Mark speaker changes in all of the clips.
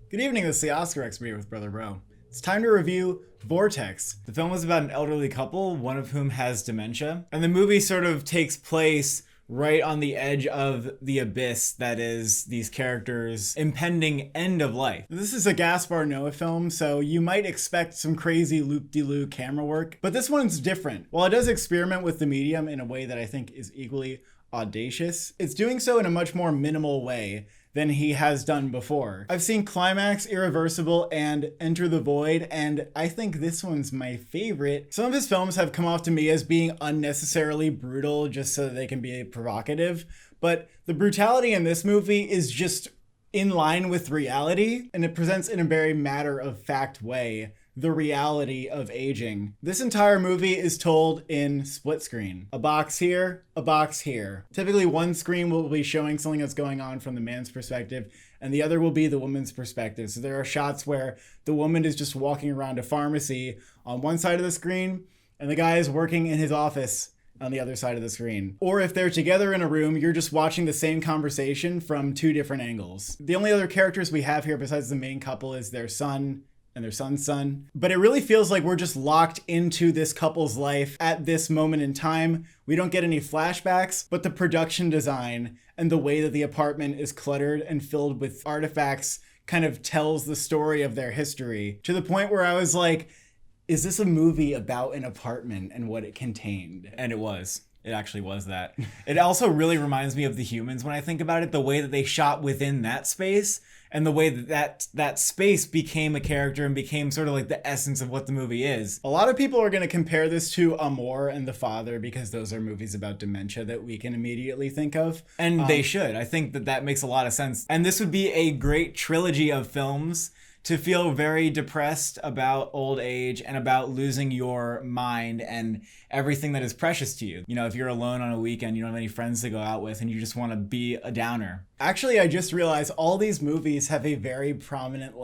Speaker 1: Good evening, this is the Oscar expert here with Brother Bro. It's time to review Vortex. The film is about an elderly couple, one of whom has dementia, and the movie sort of takes place right on the edge of the abyss that is these characters' impending end of life. This is a Gaspar Noé film, so you might expect some crazy loop-de-loop camera work, but this one's different. While it does experiment with the medium in a way that I think is equally audacious, it's doing so in a much more minimal way than he has done before. I've seen Climax, Irreversible, and Enter the Void, and I think this one's my favorite. Some of his films have come off to me as being unnecessarily brutal just so that they can be provocative, but the brutality in this movie is just in line with reality, and it presents in a very matter-of-fact way the reality of aging. This entire movie is told in split screen. A box here, a box here. Typically one screen will be showing something that's going on from the man's perspective, and the other will be the woman's perspective. So there are shots where the woman is just walking around a pharmacy on one side of the screen, and the guy is working in his office on the other side of the screen. Or if they're together in a room, you're just watching the same conversation from two different angles. The only other characters we have here besides the main couple is their son and their son's son. But it really feels like we're just locked into this couple's life at this moment in time. We don't get any flashbacks, but the production design and the way that the apartment is cluttered and filled with artifacts kind of tells the story of their history, to the point where I was like, is this a movie about an apartment and what it contained?
Speaker 2: And it was. It actually was that. It also really reminds me of The Humans when I think about it, the way that they shot within that space and the way that space became a character and became sort of like the essence of what the movie is.
Speaker 1: A lot of people are going to compare this to Amour and The Father because those are movies about dementia that we can immediately think of.
Speaker 2: And they should. I think that makes a lot of sense. And this would be a great trilogy of films to feel very depressed about old age and about losing your mind and everything that is precious to you. You know, if you're alone on a weekend, you don't have any friends to go out with, and you just want to be a downer.
Speaker 1: Actually, I just realized all these movies have a very prominent,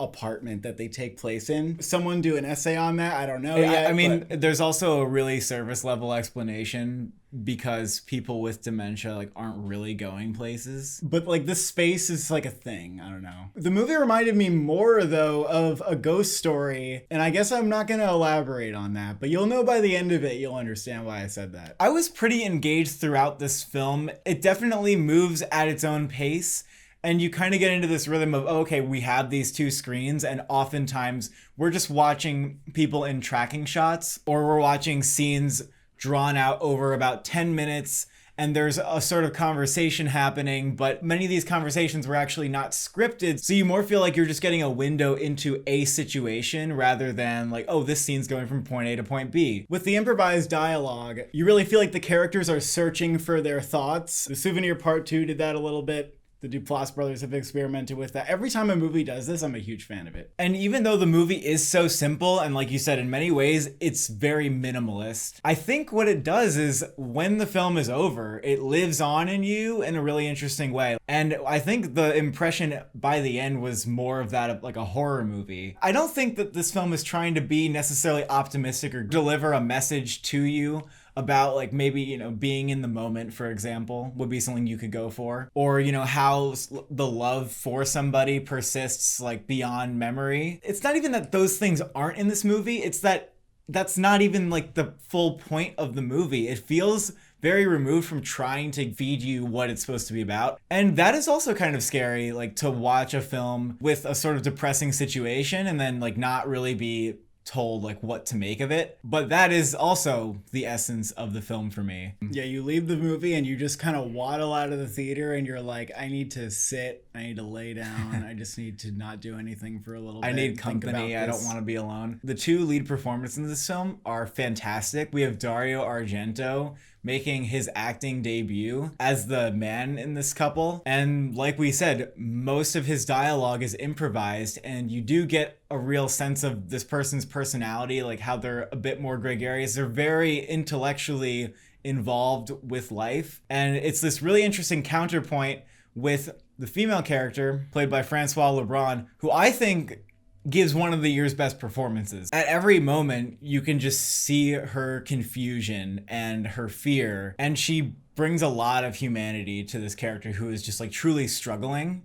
Speaker 1: apartment that they take place in. Someone do an essay on that? I don't know yet.
Speaker 2: I mean, there's also a really surface level explanation because people with dementia aren't really going places.
Speaker 1: But this space is a thing. I don't know. The movie reminded me more though of A Ghost Story, and I guess I'm not going to elaborate on that, but you'll know by the end of it, you'll understand why I said that.
Speaker 2: I was pretty engaged throughout this film. It definitely moves at its own pace. And you kind of get into this rhythm of, okay, we have these two screens, and oftentimes we're just watching people in tracking shots, or we're watching scenes drawn out over about 10 minutes, and there's a sort of conversation happening, but many of these conversations were actually not scripted, so you more feel like you're just getting a window into a situation rather than oh, this scene's going from point A to point B.
Speaker 1: With the improvised dialogue, you really feel like the characters are searching for their thoughts. The Souvenir Part 2 did that a little bit. The Duplass brothers have experimented with that. Every time a movie does this, I'm a huge fan of it.
Speaker 2: And even though the movie is so simple, and like you said, in many ways, it's very minimalist, I think what it does is when the film is over, it lives on in you in a really interesting way. And I think the impression by the end was more of that of a horror movie. I don't think that this film is trying to be necessarily optimistic or deliver a message to you about maybe, being in the moment, for example, would be something you could go for. Or, how the love for somebody persists beyond memory. It's not even that those things aren't in this movie. It's that that's not even the full point of the movie. It feels very removed from trying to feed you what it's supposed to be about. And that is also kind of scary, to watch a film with a sort of depressing situation and then not really be told what to make of it. But that is also the essence of the film for me.
Speaker 1: Yeah, you leave the movie and you just kind of waddle out of the theater and you're like, I need to sit, I need to lay down, I just need to not do anything for a little bit.
Speaker 2: I need company, I don't want to be alone. The two lead performances in this film are fantastic. We have Dario Argento making his acting debut as the man in this couple. And like we said, most of his dialogue is improvised, and you do get a real sense of this person's personality, how they're a bit more gregarious. They're very intellectually involved with life. And it's this really interesting counterpoint with the female character played by Francois Lebrun, who I think gives one of the year's best performances. At every moment, you can just see her confusion and her fear, and she brings a lot of humanity to this character who is just truly struggling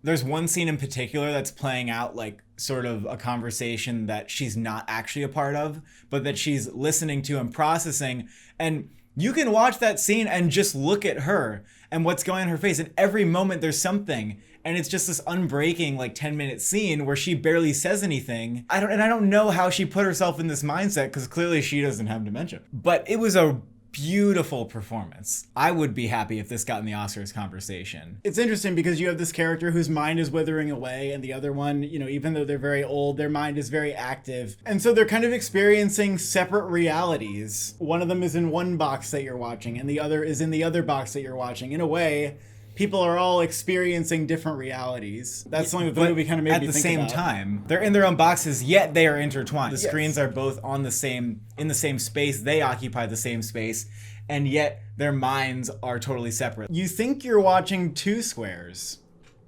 Speaker 2: There's one scene in particular that's playing out like sort of a conversation that she's not actually a part of, but that she's listening to and processing. And you can watch that scene and just look at her and what's going on in her face. And every moment there's something. And it's just this unbreaking like 10-minute scene where she barely says anything. I don't know how she put herself in this mindset, because clearly she doesn't have dementia. But it was a beautiful performance. I would be happy if this got in the Oscars conversation.
Speaker 1: It's interesting because you have this character whose mind is withering away, and the other one, you know, even though they're very old, their mind is very active. And so they're kind of experiencing separate realities. One of them is in one box that you're watching, and the other is in the other box that you're watching. In a way, people are all experiencing different realities. That's something that the movie kind of made me think about.
Speaker 2: At the same time, they're in their own boxes, yet they are intertwined. The screens are both in the same space. They occupy the same space, and yet their minds are totally separate.
Speaker 1: You think you're watching 2 squares,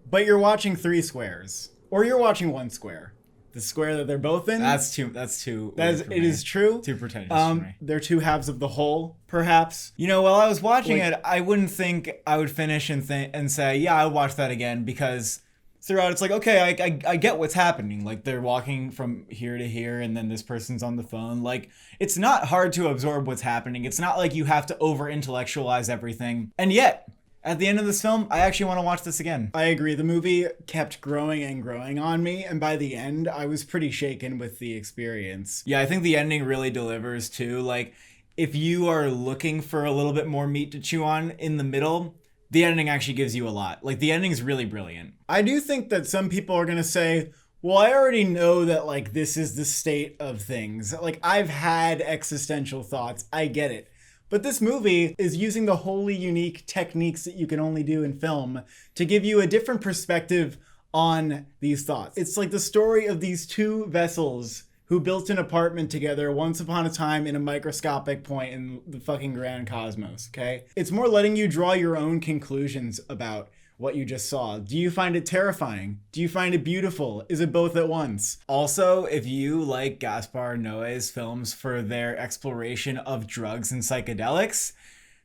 Speaker 1: but you're watching 3 squares. Or you're watching 1 square. The square that they're both in.
Speaker 2: That's too.
Speaker 1: It is true.
Speaker 2: Too pretentious for me.
Speaker 1: They're 2 halves of the whole, perhaps.
Speaker 2: You know, while I was watching it, I wouldn't think I would finish and say, yeah, I'll watch that again, because throughout it's like, okay, I get what's happening. Like, they're walking from here to here, and then this person's on the phone. Like, it's not hard to absorb what's happening. It's not like you have to over-intellectualize everything. And yet, at the end of this film, I actually want to watch this again.
Speaker 1: I agree. The movie kept growing and growing on me, and by the end, I was pretty shaken with the experience.
Speaker 2: Yeah, I think the ending really delivers too. Like, if you are looking for a little bit more meat to chew on in the middle, the ending actually gives you a lot. Like, the ending's really brilliant.
Speaker 1: I do think that some people are going to say, well, I already know that, like, this is the state of things. Like, I've had existential thoughts. I get it. But this movie is using the wholly unique techniques that you can only do in film to give you a different perspective on these thoughts. It's like the story of these 2 vessels who built an apartment together once upon a time in a microscopic point in the fucking grand cosmos, okay? It's more letting you draw your own conclusions about what you just saw. Do you find it terrifying? Do you find it beautiful? Is it both at once?
Speaker 2: Also, if you like Gaspar Noé's films for their exploration of drugs and psychedelics,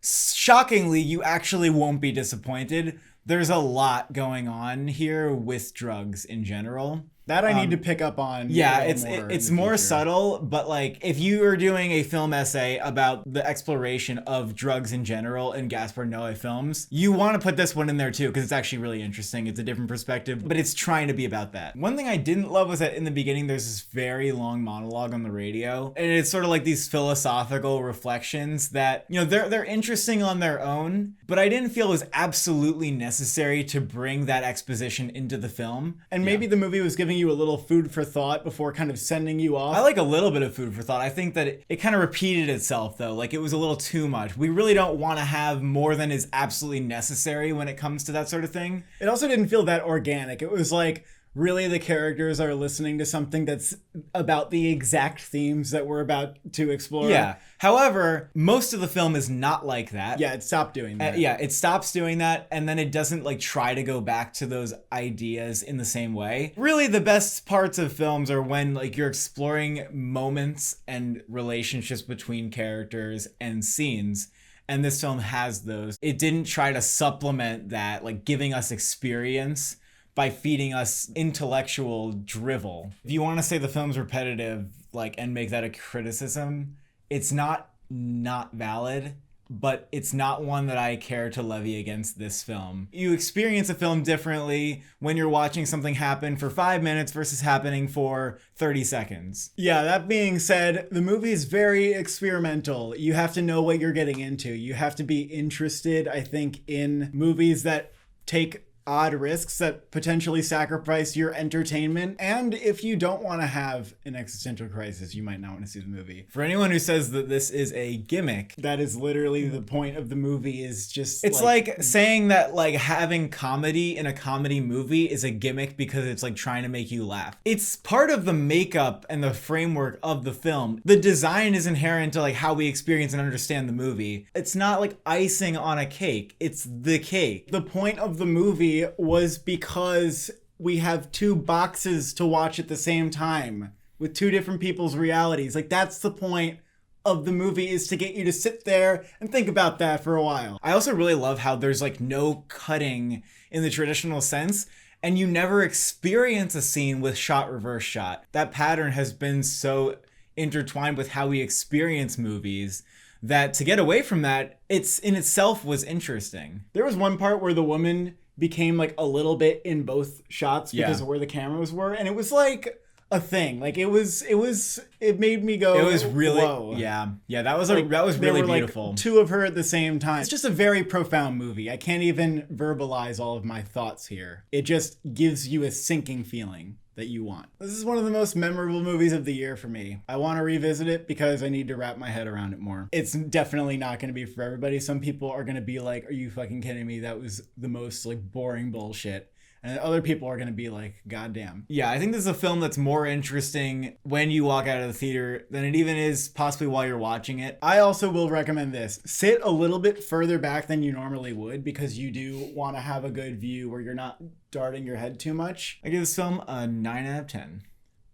Speaker 2: shockingly, you actually won't be disappointed. There's a lot going on here with drugs in general.
Speaker 1: That I need to pick up on.
Speaker 2: Yeah, it's more subtle, but like, if you are doing a film essay about the exploration of drugs in general in Gaspar Noé films, you want to put this one in there too, because it's actually really interesting. It's a different perspective, but it's trying to be about that. One thing I didn't love was that in the beginning, there's this very long monologue on the radio, and it's sort of like these philosophical reflections that, you know, they're interesting on their own, but I didn't feel it was absolutely necessary to bring that exposition into the film.
Speaker 1: And maybe the movie was giving you a little food for thought before kind of sending you off.
Speaker 2: I like a little bit of food for thought. I think that it kind of repeated itself, though. Like, it was a little too much. We really don't want to have more than is absolutely necessary when it comes to that sort of thing.
Speaker 1: It also didn't feel that organic. It was like, really the characters are listening to something that's about the exact themes that we're about to explore.
Speaker 2: Yeah. However, most of the film is not like that.
Speaker 1: Yeah, it stopped doing that.
Speaker 2: Yeah, it stops doing that, and then it doesn't like try to go back to those ideas in the same way. Really, the best parts of films are when like you're exploring moments and relationships between characters and scenes. And this film has those. It didn't try to supplement that, like giving us experience by feeding us intellectual drivel. If you want to say the film's repetitive, like, and make that a criticism, it's not valid, but it's not one that I care to levy against this film. You experience a film differently when you're watching something happen for 5 minutes versus happening for 30 seconds.
Speaker 1: Yeah, that being said, the movie is very experimental. You have to know what you're getting into. You have to be interested, I think, in movies that take odd risks that potentially sacrifice your entertainment. And if you don't want to have an existential crisis, you might not want to see the movie.
Speaker 2: For anyone who says that this is a gimmick,
Speaker 1: that is literally the point of the movie. Is just
Speaker 2: it's like saying that like having comedy in a comedy movie is a gimmick because it's like trying to make you laugh. It's part of the makeup and the framework of the film. The design is inherent to like how we experience and understand the movie. It's not like icing on a cake. It's the cake.
Speaker 1: The point of the movie was because we have 2 boxes to watch at the same time with 2 different people's realities. Like, that's the point of the movie, is to get you to sit there and think about that for a while.
Speaker 2: I also really love how there's like no cutting in the traditional sense. and you never experience a scene with shot reverse shot. That pattern has been so intertwined with how we experience movies that to get away from that, it's in itself was interesting.
Speaker 1: There was one part where the woman became like a little bit in both shots because of where the cameras were, and it was like a thing. Like it made me go,
Speaker 2: it was really,
Speaker 1: whoa.
Speaker 2: yeah, that was really beautiful.
Speaker 1: Like two of her at the same time. It's just a very profound movie. I can't even verbalize all of my thoughts here. It just gives you a sinking feeling that you want. This is one of the most memorable movies of the year for me. I want to revisit it because I need to wrap my head around it more. It's definitely not going to be for everybody. Some people are going to be like, are you fucking kidding me? That was the most like boring bullshit. And other people are going to be like, goddamn.
Speaker 2: Yeah, I think this is a film that's more interesting when you walk out of the theater than it even is possibly while you're watching it.
Speaker 1: I also will recommend this. Sit a little bit further back than you normally would because you do want to have a good view where you're not darting your head too much.
Speaker 2: I give this film a 9 out of 10.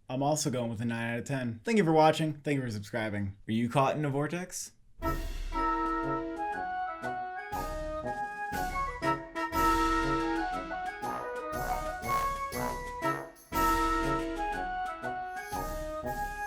Speaker 1: I'm also going with a 9 out of 10. Thank you for watching. Thank you for subscribing.
Speaker 2: Are you caught in a vortex?